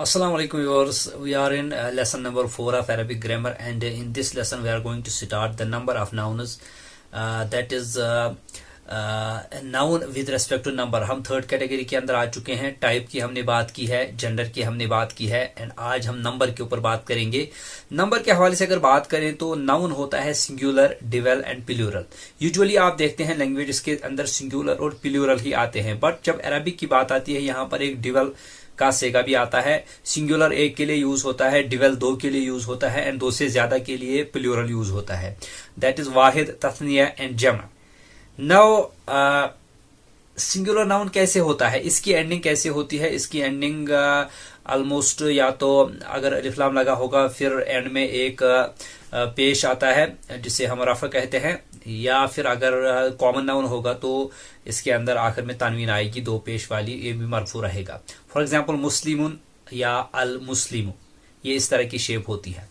Assalamu alaikum viewers. We are in lesson number 4 of Arabic grammar, and in this lesson we are going to start the number of nouns, that is noun with respect to number. हम third category के अंदर आ चुके हैं. Type की हमने बात की है, जेंडर की हमने बात की है, एंड आज हम नंबर के ऊपर बात करेंगे. नंबर के हवाले से अगर बात करें तो नाउन होता है सिंगुलर, डिवेल एंड प्लूरल. यूजुअली आप देखते हैं लैंग्वेज के अंदर सिंगुलर और प्लूरल ही आते हैं, बट जब अरबिक की बात आती है यहाँ पर एक डिवेल का सेगा भी आता है. सिंगुलर एक के लिए यूज होता है, डिवेल दो के लिए यूज होता है, एंड दो से ज्यादा के लिए प्लूरल यूज होता है. दैट इज वाहिद, तस्निया एंड जमा. नाउ सिंगुलर नाउन कैसे होता है, इसकी एंडिंग कैसे होती है? इसकी एंडिंग ऑलमोस्ट या तो अगर अलिफ-लाम लगा होगा फिर एंड में एक पेश आता है जिसे हम रफ़ कहते हैं, या फिर अगर कॉमन नाउन होगा तो इसके अंदर आखिर में तनवीन आएगी दो पेश वाली, ये भी मरफू रहेगा. फॉर एग्जांपल मुस्लिमुन या अल मुस्लिमु, ये इस तरह की शेप होती है.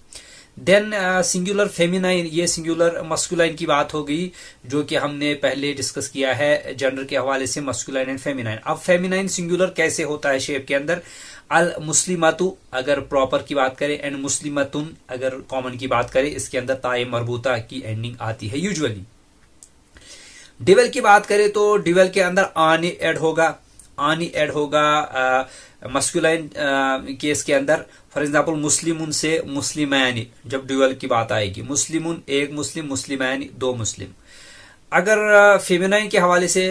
देन सिंगुलर फेमिनाइन, ये सिंगुलर मस्कुलाइन की बात हो गई जो कि हमने पहले डिस्कस किया है जेंडर के हवाले से, मस्कुलाइन एंड फेमिनाइन. अब फेमिनाइन सिंगुलर कैसे होता है शेप के अंदर? अल मुस्लिमतु अगर प्रॉपर की बात करें, एंड मुस्लिमतुन अगर कॉमन की बात करें, इसके अंदर ताए मरबूता की एंडिंग आती है यूजुअली. डिवेल की बात करें तो डिवेल के अंदर आनी ऐड होगा, आनी ऐड होगा मस्कुलाइन केस के अंदर. फॉर एग्जांपल मुस्लिमुन से मुस्लिमानी जब ड्यूअल की बात आएगी, मुस्लिमुन एक मुस्लिम, मुस्लिमानी दो मुस्लिम. अगर फेमिनाइन के हवाले से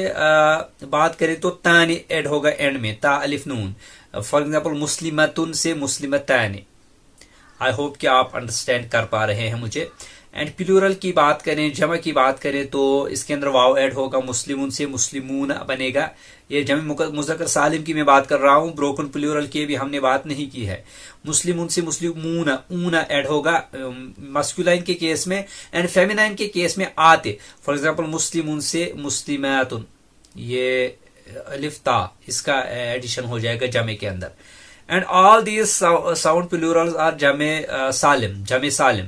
बात करें तो तानी ऐड होगा एंड में, ता अलिफ नून. फॉर एग्जांपल मुस्लिमतुन से मुस्लिमतानी. आई होप कि आप अंडरस्टैंड कर पा रहे हैं मुझे. एंड प्लूरल की बात करें, जमा की बात करें तो इसके अंदर वाव ऐड होगा, मुस्लिमुन से मुस्लिमून बनेगा. ये जमा मुज़क्कर सालिम की मैं बात कर रहा हूं, ब्रोकन प्लूरल की भी हमने बात नहीं की है. मुस्लिमुन से मुस्लिमून, ऊना ऐड होगा मस्कुलाइन के केस में, एंड फेमिनाइन के केस में आते. फॉर एग्जांपल मुस्लिमुन से मुस्लिमातुन, ये अलिफ ता इसका एडिशन हो जाएगा जमे के अंदर. And all these sound plurals are जमे सालिम, जमे सालिम.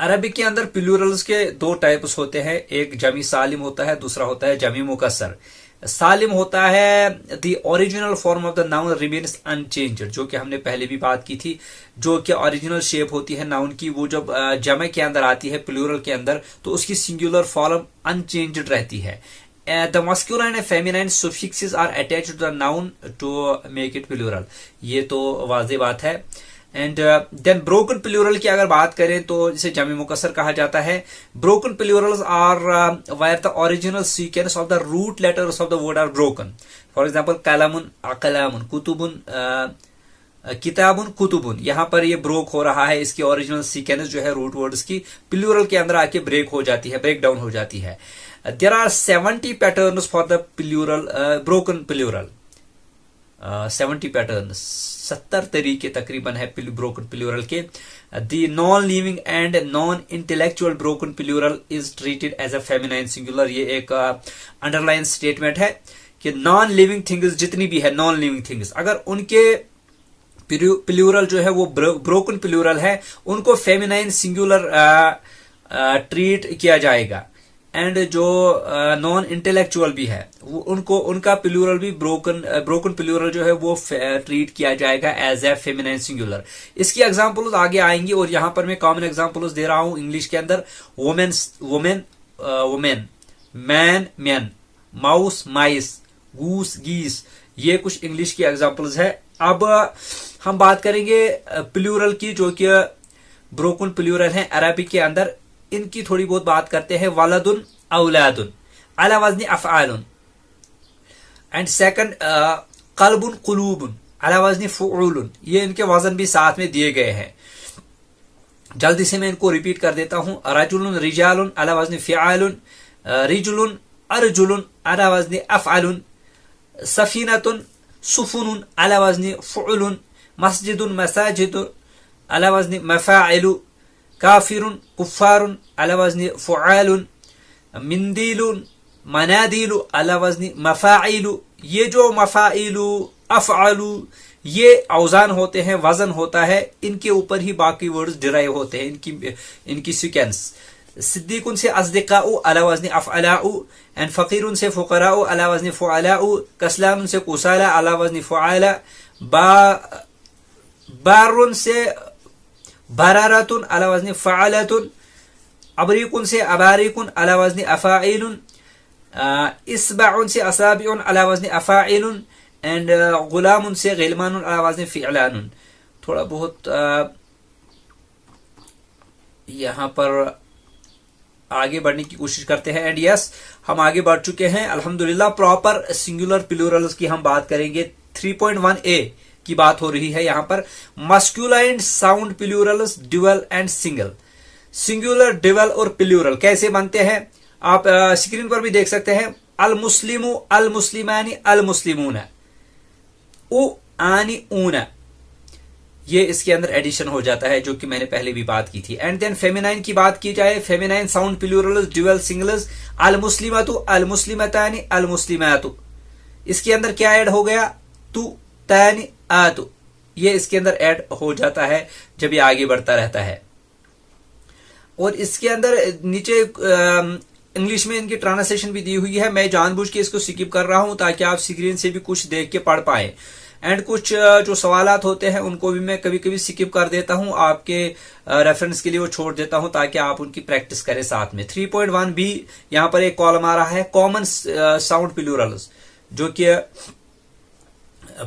अरबिक के अंदर प्लूरल्स के दो टाइप्स होते हैं, एक जमी सालिम होता है, दूसरा होता है जमी मुकस्सर. सालिम होता है the original form of the noun remains unchanged, जो कि हमने पहले भी बात की थी, जो कि ओरिजिनल शेप होती है नाउन की, वो जब जमे के अंदर आती है प्लूरल के अंदर तो उसकी सिंगुलर फॉर्म अनचेंज्ड रहती है. The masculine and feminine suffixes are attached to the noun to make it plural. ये तो वाज़ेह बात है. एंड देन ब्रोकन प्लूरल की अगर बात करें तो जिसे जमी मुकस्सर कहा जाता है. Broken plurals are where the original sequence of the root letters of the word are broken. For example कलमुन अकलामुन, कुतुबुन किताबुन कुतुबुन, यहां पर ये ब्रोक हो रहा है, इसकी ओरिजिनल सीक्वेंस जो है रूट वर्ड्स की प्लूरल के अंदर आके ब्रेक हो जाती है, ब्रेक डाउन हो जाती है. There are 70 patterns for the plural, broken plural. 70 patterns, 70 तरीके तकरीबन है broken plural के. The non-living and non-intellectual broken plural is treated as a feminine singular. ये एक underline statement है कि non-living things जितनी भी है non-living things, अगर उनके प्लूरल जो है वो ब्रोकन प्लूरल है, उनको फेमिनाइन सिंगुलर ट्रीट किया जाएगा. एंड जो नॉन इंटेलेक्चुअल भी है वो उनका प्लूरल भी ब्रोकन प्लूरल जो है वो ट्रीट किया जाएगा एज ए फेमिनाइन सिंगुलर. इसकी एग्जांपल्स आगे आएंगी, और यहां पर मैं कॉमन एग्जांपल्स दे रहा हूं इंग्लिश के अंदर. Women women, man man, mouse माइस, गूस गीस, ये कुछ इंग्लिश की एग्जांपल्स है. अब हम बात करेंगे प्लूरल की जो कि ब्रोकन प्लूरल है अरबिक के अंदर. इनकी थोड़ी बहुत बात करते हैं. वलदुन औलादुन अला वज़्न अफ़आलुन. एंड सेकंड क़ल्बुन क़ुलूबुन अला वज़्न फ़ुऊलुन. ये इनके वजन भी साथ में दिए गए हैं. जल्दी से मैं इनको रिपीट कर देता हूं. रजुलुन रिजालुन अला वज़्न फ़िआलुन, रिजुलुन अर्जुलुन अला वज़्न अफ़अलुन, सफ़ीनतुन सुफ़ुनुन अला वज़्न फ़ुउलुन, मस्जिदुन मसाजिदुन अला वज़्न मफ़ाइलु, काफिरुन कुफ्फारुन अला वज़्न फ़ुआलुन, मिंदीलुन मनादीलु अला वज़्न मफ़ाइलु. ये जो मफ़ाइलु अफ़अलु ये औज़ान होते हैं, वजन होता है, इनके ऊपर ही बाकी वर्ड्स डिराइव होते हैं, इनकी सीक्वेंस. सिद्दीकुन से अस्दिक़ाउ अला वज़्न अफ़अलाउ, एंड फ़क़ीरुन से फ़ुक़राउ अला वज़्न फ़ुअलाउ, कस्लानुन से कुसाला अला वज़्न फ़ुआला, बारुन से बरारतुन अला वज़्न फ़अलतुन, अबरीकुन से अबारिकुन अला वज़्न अफ़ाइलुन, इस्बाउन से असाबिउन अला वज़्न अफ़ाइलुन, एंड गुलामुन से गिलमानुन अला वज़्न फ़िअलानुन। थोड़ा बहुत यहाँ पर आगे बढ़ने की कोशिश करते हैं। एंड यस, हम आगे बढ़ चुके हैं अल्हम्दुलिल्लाह। प्रॉपर सिंगुलर प्लूरल्स की हम बात करेंगे। 3.1a की बात हो रही है यहाँ पर। Masculine sound plurals, dual and single. Singular, dual और प्लूरल कैसे बनते हैं आप स्क्रीन पर भी देख सकते हैं। अल मुस्लिमु, अल मुस्लिमानी, अल मुस्लिमूना, उ आनी ऊना, ये इसके अंदर एडिशन हो जाता है, जो कि मैंने पहले भी बात की थी। एंड देन फेमिनाइन की बात की जाए, feminine sound plurals, dual, singles. अल मुस्लिमतु, अल मुस्लिमतानी, अल मुस्लिमातु, इसके अंदर क्या ऐड हो गया, तु तानी आतु, ये इसके अंदर ऐड हो जाता है जब ये आगे बढ़ता रहता है। और इसके अंदर नीचे इंग्लिश में इनकी ट्रांसलेशन भी दी हुई है। मैं जानबूझ के इसको स्किप कर रहा हूं ताकि आप स्क्रीन से भी कुछ देख के पढ़ पाए। एंड कुछ जो सवालात होते हैं उनको भी मैं कभी कभी स्किप कर देता हूं, आपके रेफरेंस के लिए वो छोड़ देता हूं ताकि आप उनकी प्रैक्टिस करें साथ में। 3.1b यहां पर एक कॉलम आ रहा है, कॉमन साउंड प्लूरल्स, जो कि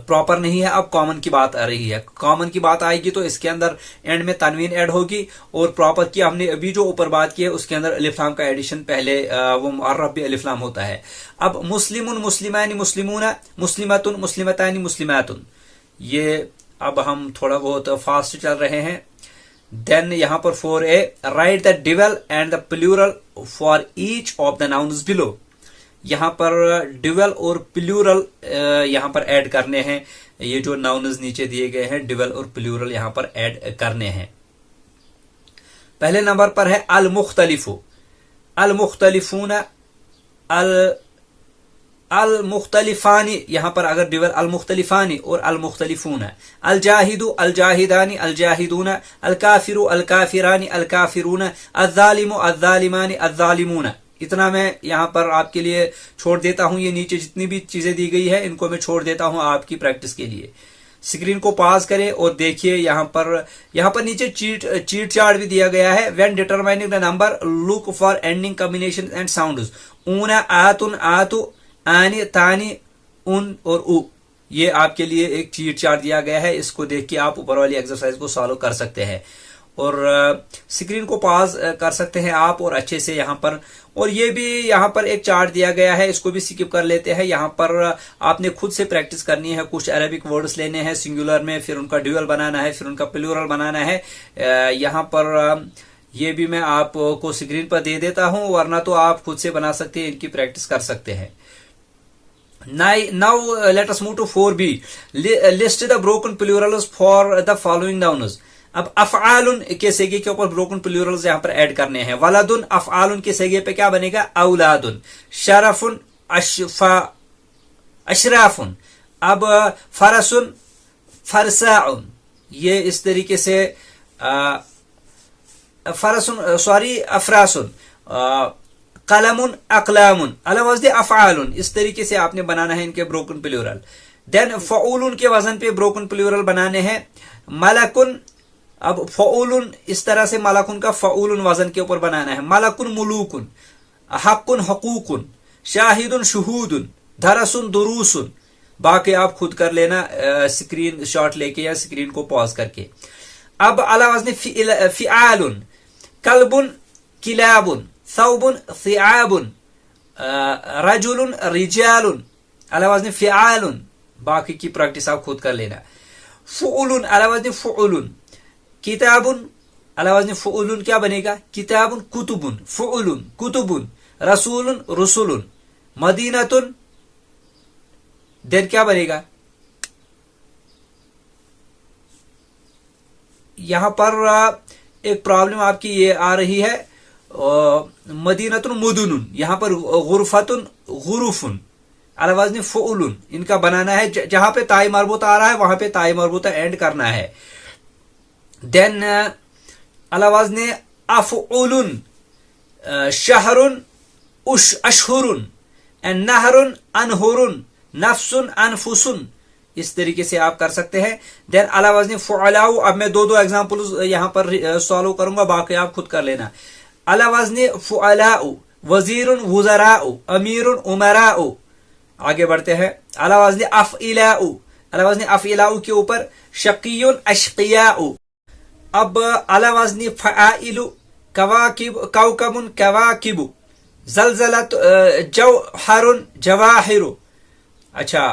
प्रॉपर नहीं है। अब कॉमन की बात आ रही है। कॉमन की बात आएगी तो इसके अंदर एंड में तनवीन ऐड होगी, और प्रॉपर की हमने अभी जो ऊपर बात की है उसके अंदर अलिफ्लाम का एडिशन पहले वो मुअर्रफ भी अलिफ्लाम होता है। अब मुस्लिमुन, मुस्लिमानी, मुस्लिमूना, मुस्लिमतुन, मुस्लिमतानी, मुस्लिमातुन, ये अब हम थोड़ा बहुत फास्ट चल रहे हैं। देन यहां पर 4a, write the dual and the plural for each of the nouns below. यहां पर ड्यूअल और प्लूरल यहां पर ऐड करने हैं। ये जो नाउन्स नीचे दिए गए हैं, ड्यूअल और प्लूरल यहां पर ऐड करने हैं। पहले नंबर पर है अल मुख्तलिफु, अल मुख्तलिफूना, अल मुख्तलिफानी, यहां पर अगर ड्यूअल अल मुख्तलिफानी और अल मुख्तलिफूना। अल जाहिदु, अल जाहिदानी, अल जाहिदूना, अल काफिरु, अल काफिरानी, अल काफिरूना, अल जालिमु, अल जालिमानी, अल जालिमूना। इतना मैं यहां पर आपके लिए छोड़ देता हूं। ये नीचे जितनी भी चीजें दी गई है इनको मैं छोड़ देता हूं आपकी प्रैक्टिस के लिए। स्क्रीन को पॉज करें और देखिए यहां पर नीचे चीट चार्ट भी दिया गया है। When determining the number look for ending combination and sounds. ऊना, आतुन, आतु, आनी, तानी, उन और उ, ये आपके लिए एक चीट चार्ट दिया गया है। इसको देख के आप ऊपर वाली एक्सरसाइज को सॉल्व कर सकते हैं, और स्क्रीन को पॉज कर सकते हैं आप और अच्छे से यहां पर। और ये भी यहां पर एक चार्ट दिया गया है, इसको भी स्किप कर लेते हैं। यहां पर आपने खुद से प्रैक्टिस करनी है। कुछ अरेबिक वर्ड्स लेने हैं सिंगुलर में, फिर उनका ड्यूअल बनाना है, फिर उनका प्लूरल बनाना है। यहां पर ये भी मैं आपको स्क्रीन पर दे देता हूं, वरना तो आप खुद से बना सकते हैं, इनकी प्रैक्टिस कर सकते हैं। Now let us move to 4b, list the broken plurals for the following nouns. अब अफआलुन के सेगे के ऊपर ब्रोकन प्लूरल्स यहां पर ऐड करने हैं। वलदुन, अफआलुन के सेगे पे क्या बनेगा, औलादुन। शरफुन, अशराफुन। अब फरसुन, फरसाउन, ये इस तरीके से अफरासुन। कलमुन, अकलामुन, अला वज़्न अफआलुन, इस तरीके से आपने बनाना है इनके ब्रोकन प्लूरल। देन फऊलुन के वजन पे ब्रोकन प्लूरल बनाने हैं। मलकुन, अब फऊलुन इस तरह से मलकुन का फऊलुन वजन के ऊपर बनाना है। मलकुन, मुलूकुन, हक्कुन, हकूकुन, शाहिदुन, शुहूदुन, दरसुन, दुरूसुन। बाकी आप खुद कर लेना स्क्रीन शॉट लेके या स्क्रीन को पॉज करके। अब अला वज़न फिआलुन, कल्बुन, किलाबुन, सौबुन, सिआबुन, रजुलुन, रिजालुन, अला वज़न फिआलुन। बाकी की प्रैक्टिस आप खुद कर लेना। फुउलुन, अला वज़न फुउलुन। किताबुन, अला वज़न फुउलुन क्या बनेगा, किताबुन, कुतुबुन, फुउलुन, कुतुबुन, रसूलुन, रुसुलुन। मदीनतुन, देन क्या बनेगा, यहां पर एक प्रॉब्लम आपकी ये आ रही है, मदीनतुन, मुदुनुन, यहां पर गुरफतुन, गुरुफुन, अला वज़न फुउलुन, इनका बनाना है। जहां पे ताई मरबूता आ रहा है वहां पे ताई मरबूता एंड करना है। देन अला वज़न अफ़उलुन, शहरुन, अशहुरुन, एंड नहरुन, अनहुरुन, नफ्सुन, अनफुसुन, इस तरीके से आप कर सकते हैं। देन अला वज़न फ़ुअलाउ, अब मैं दो एग्जांपल्स यहां पर सॉल्व करूंगा, बाकी आप खुद कर लेना। अला वज़न फ़ुअलाउ, वज़ीरुन वुज़राउ, अमीरुन उमराउ। आगे बढ़ते हैं। अला वज़न अफ़इलाउ, अला वज़न अफ़इलाउ के ऊपर शक़ियुन अशक़ियाउ। अब अला वज़न फ़आइलु, कवाकिब कौकबुन कवाकिबु, ज़लज़लत जौहरुन जवाहिरु। अच्छा,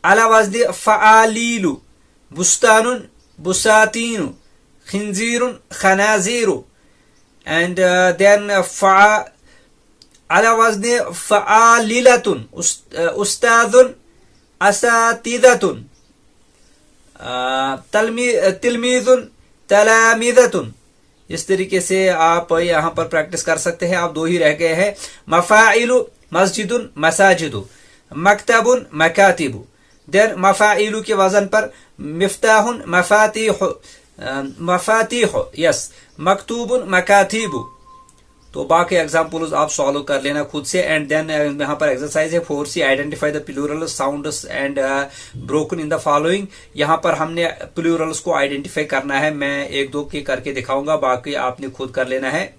अला वज़न फ़आलीलु, बुस्तानुन बुसातीनु, खिंजीरुन खनाजीरु। एंड देन अला वज़न फ़आलिलतुन, उस्तादुन असातिदतुन, तिलमीज़ुन तलामीज़तुन। इस तरीके से आप यहां पर प्रैक्टिस कर सकते हैं। आप दो ही रह गए हैं। मफ़ाइलु मस्जिदुन मसाजिदु, मकतबुन मकातिबु। देन मफ़ाइलु के वजन पर मिफ्ताहुन मफातिह, मफातिह, यस, मकतूबुन मकातिबु। तो बाकी एग्जाम्पल्स आप सॉल्व कर लेना खुद से। एंड देन यहाँ पर एक्सरसाइज है 4C, identify the plural sounds and broken in the following. यहाँ पर हमने प्लूरल्स को आइडेंटिफाई करना है। मैं एक दो के करके दिखाऊंगा, बाकी आपने खुद कर लेना है।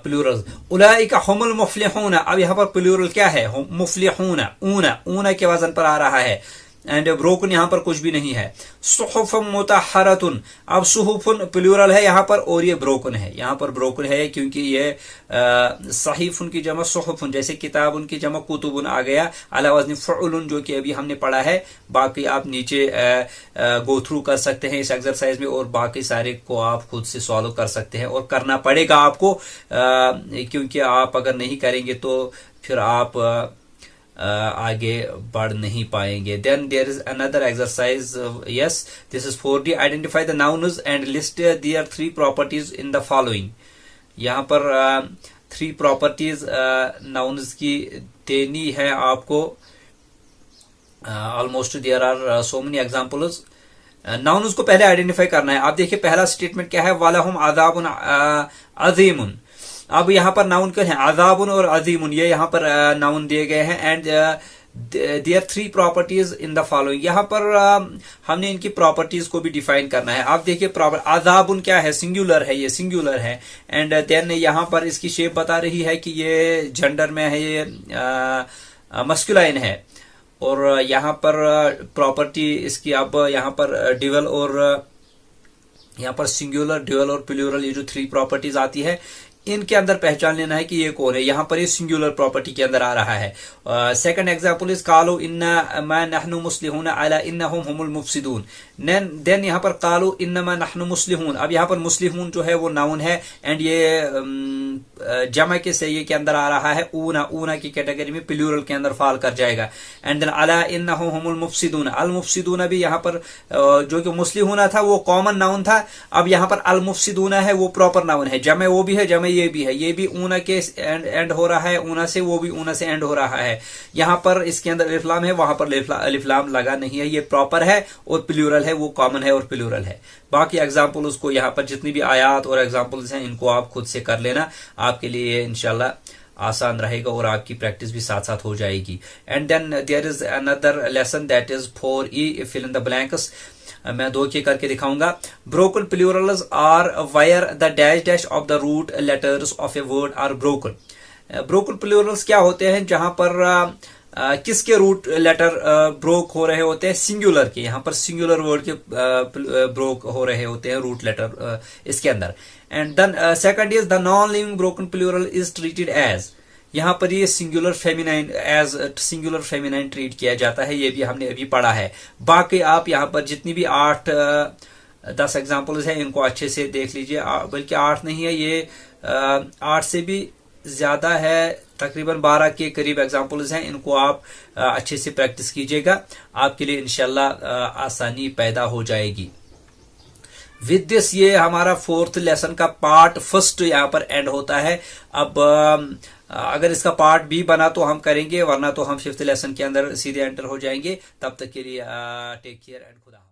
प्लूरल्स उलाइका हुमुल मुफ्लिहूना। अब यहाँ पर प्लूरल क्या है? मुफ्लिहूना, ऊना, ऊना के वजन पर आ रहा है। एंड ब्रोकन यहां पर कुछ भी नहीं है। सुहुफुन मुतहरतुन, अब सुहुफुन प्लूरल है यहां पर और ये ब्रोकन है। यहां पर ब्रोकन है क्योंकि ये सहीफुन की जमा सुहुफुन, जैसे किताबुन की जमा कुतुबुन आ गया। अला वज़न फ़ुअलुन जो कि अभी हमने पढ़ा है। बाकी आप नीचे गो थ्रू कर सकते हैं इस एक्सरसाइज में, और बाकी सारे को आप खुद से सॉल्व कर सकते हैं। और करना पड़ेगा आपको, क्योंकि आप अगर नहीं करेंगे तो फिर आप आगे बढ़ नहीं पाएंगे। Then there is another exercise, yes, this is 4D, identify the nouns and list their 3 properties in the following. यहाँ पर 3 प्रॉपर्टीज नाउन्स की देनी है आपको। Almost there are so many examples. Nouns को पहले आइडेंटिफाई करना है। आप देखिए पहला स्टेटमेंट क्या है? वालहुम अज़ाबुन अज़ीमुन। अब यहाँ पर नाउन क्या है? अज़ाबुन और अज़ीमुन, ये यहाँ पर नाउन दिए गए हैं। And their 3 properties in the following. यहाँ पर हमने इनकी प्रॉपर्टीज को भी डिफाइन करना है। आप देखिए अज़ाबुन क्या है? सिंगुलर है, ये सिंगुलर है। एंड देन यहाँ पर इसकी शेप बता रही है कि ये जेंडर में है, ये मस्कुलाइन है। और यहाँ पर प्रॉपर्टी इसकी, अब यहाँ पर ड्यूअल और यहाँ पर सिंगुलर, ड्यूअल और प्लूरल, ये जो 3 प्रॉपर्टीज आती है, इनके अंदर पहचान लेना है कि ये कौन है। यहां पर ये सिंगुलर प्रॉपर्टी के अंदर आ रहा है। सेकंड एग्जांपल इज कालू इन्नमा नहनु मुस्लिहून अला इन्नहुम हुमुल मुफसिदून। देन यहां पर कालू इन्नमा नहनु मुस्लिहून। अब यहां पर मुस्लिहून जो है वो नाउन है, एंड ये जमा के सही के अंदर आ रहा है। ऊना, ऊना की कैटेगरी में प्लूरल के अंदर फॉल कर जाएगा। एंड देन अला इन्नहुम हुमुल मुफसिदून। अल मुफसिदून भी यहाँ पर जो कि मुस्लिहून था वो कॉमन नाउन था। अब यहाँ पर अल मुफसिदून है वो प्रॉपर नाउन है। जमा वो भी है, जमा ये भी है। ये भी ऊना के एंड हो रहा है, ऊना से, वो भी ऊना से एंड हो रहा है। यहाँ पर इसके अंदर अलिफ-लाम है, वहां पर अलिफ-लाम लगा नहीं है। ये प्रॉपर है और प्लूरल है, वो कॉमन है और प्लूरल है। बाकी एग्जाम्पल उसको यहाँ पर जितनी भी आयात और एग्जाम्पल्स हैं इनको आप खुद से कर लेना। आपके लिए इंशाल्लाह आसान रहेगा और आपकी प्रैक्टिस भी साथ साथ हो जाएगी। And then there is another lesson that is 4E, fill in the blanks. मैं 2 के करके दिखाऊंगा। Broken plurals are where the dash dash of the root letters of a word are broken. Broken plurals क्या होते हैं? जहां पर किसके रूट लेटर ब्रोक हो रहे होते हैं? सिंगुलर के। यहाँ पर सिंगुलर वर्ड के ब्रोक हो रहे होते हैं रूट लेटर इसके अंदर। And then second is the non living broken plural is treated as. यहाँ पर ये singular feminine, as singular feminine treat किया जाता है। ये भी हमने अभी पढ़ा है। बाकी आप यहाँ पर जितनी भी 8-10 एग्जाम्पल्स हैं इनको अच्छे से देख लीजिए। बल्कि 8 नहीं है, ये 8 से भी ज्यादा है, तकरीबन 12 के करीब एग्जाम्पल्स हैं। इनको आप अच्छे से प्रैक्टिस कीजिएगा, आपके लिए इंशाल्लाह आसानी पैदा हो जाएगी। विद दिस ये हमारा 4th लेसन का पार्ट 1 यहाँ पर एंड होता है। अब अगर इसका पार्ट B बना तो हम करेंगे, वरना तो हम 5th लेसन के अंदर सीधे एंटर हो जाएंगे। तब तक के लिए टेक केयर एंड खुदा।